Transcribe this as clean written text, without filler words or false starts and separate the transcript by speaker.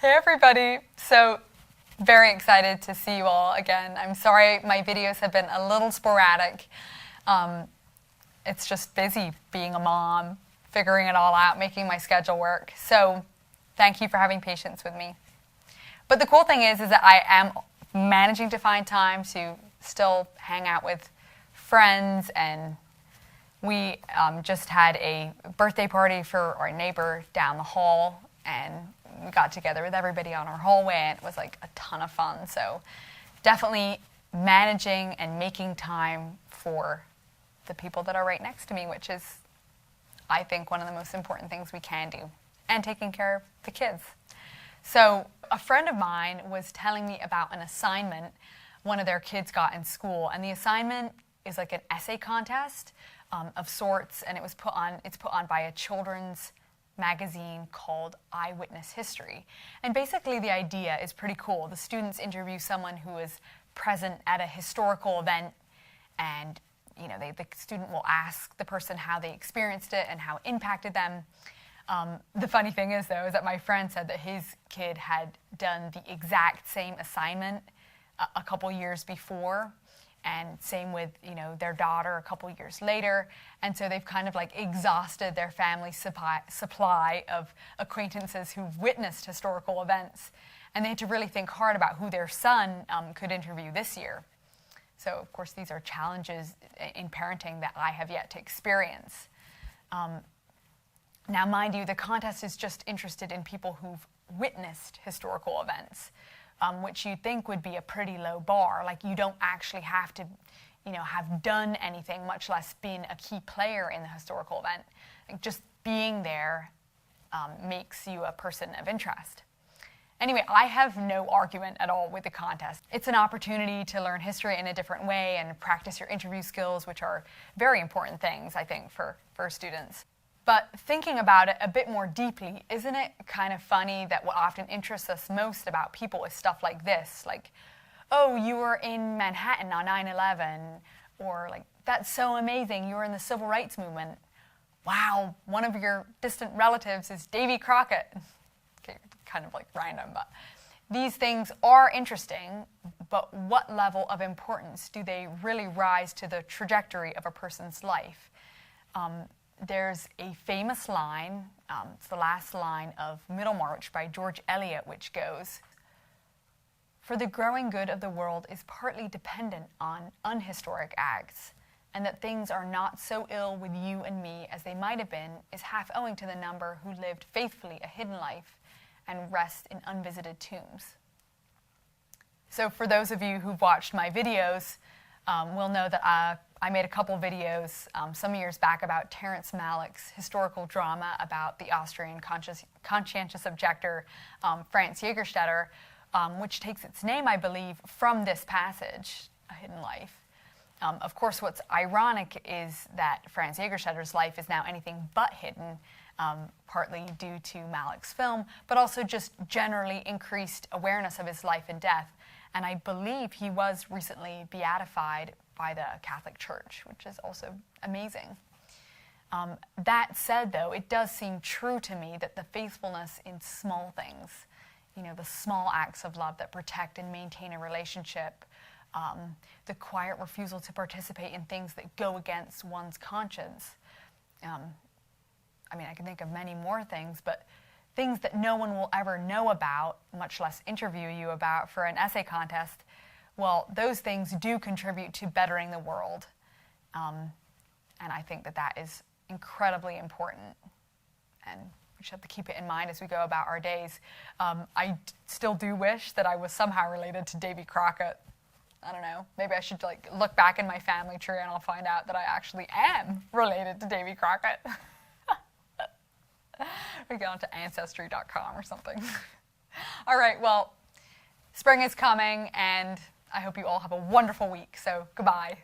Speaker 1: Hey everybody! So, very excited to see you all again. I'm sorry my videos have been a little sporadic. It's just busy being a mom, figuring it all out, making my schedule work. So, thank you for having patience with me. But the cool thing is that I am managing to find time to still hang out with friends, and we just had a birthday party for our neighbor down the hall, and we got together with everybody on our hallway, and it was like a ton of fun. So definitely managing and making time for the people that are right next to me, which is, I think, one of the most important things we can do, and taking care of the kids. So a friend of mine was telling me about an assignment one of their kids got in school, and the assignment is like an essay contest of sorts, and it's put on by a children's magazine called Eyewitness History. And basically the idea is pretty cool. The students interview someone who is present at a historical event, and the student will ask the person how they experienced it and how it impacted them. The funny thing is, though, is that my friend said that his kid had done the exact same assignment a couple years before, and same with their daughter a couple years later, and so they've kind of like exhausted their family supply of acquaintances who've witnessed historical events, and they had to really think hard about who their son could interview this year. So of course these are challenges in parenting that I have yet to experience. Now mind you, the contest is just interested in people who've witnessed historical events, which you'd think would be a pretty low bar. Like, you don't actually have to, have done anything, much less been a key player in the historical event. Like, just being there makes you a person of interest. Anyway, I have no argument at all with the contest. It's an opportunity to learn history in a different way and practice your interview skills, which are very important things, I think, for students. But thinking about it a bit more deeply, isn't it kind of funny that what often interests us most about people is stuff like this? Like, oh, you were in Manhattan on 9/11, or like, that's so amazing, you were in the Civil Rights Movement. Wow, one of your distant relatives is Davy Crockett. Okay, kind of like random, but these things are interesting, but what level of importance do they really rise to the trajectory of a person's life? There's a famous line, it's the last line of Middlemarch by George Eliot, which goes, "For the growing good of the world is partly dependent on unhistoric acts, and that things are not so ill with you and me as they might have been is half owing to the number who lived faithfully a hidden life and rest in unvisited tombs." So for those of you who've watched my videos, will know that I made a couple videos some years back about Terrence Malick's historical drama about the Austrian conscientious objector Franz Jägerstätter, which takes its name, I believe, from this passage, A Hidden Life. Of course, what's ironic is that Franz Jägerstätter's life is now anything but hidden, partly due to Malick's film, but also just generally increased awareness of his life and death. And I believe he was recently beatified by the Catholic Church, which is also amazing. That said, though, it does seem true to me that the faithfulness in small things, the small acts of love that protect and maintain a relationship, the quiet refusal to participate in things that go against one's conscience. I can think of many more things, but things that no one will ever know about, much less interview you about for an essay contest, well, those things do contribute to bettering the world. And I think that that is incredibly important. And we should have to keep it in mind as we go about our days. I still do wish that I was somehow related to Davy Crockett. I don't know. Maybe I should look back in my family tree and I'll find out that I actually am related to Davy Crockett. We go on to Ancestry.com or something. All right, well, spring is coming, and I hope you all have a wonderful week, so goodbye.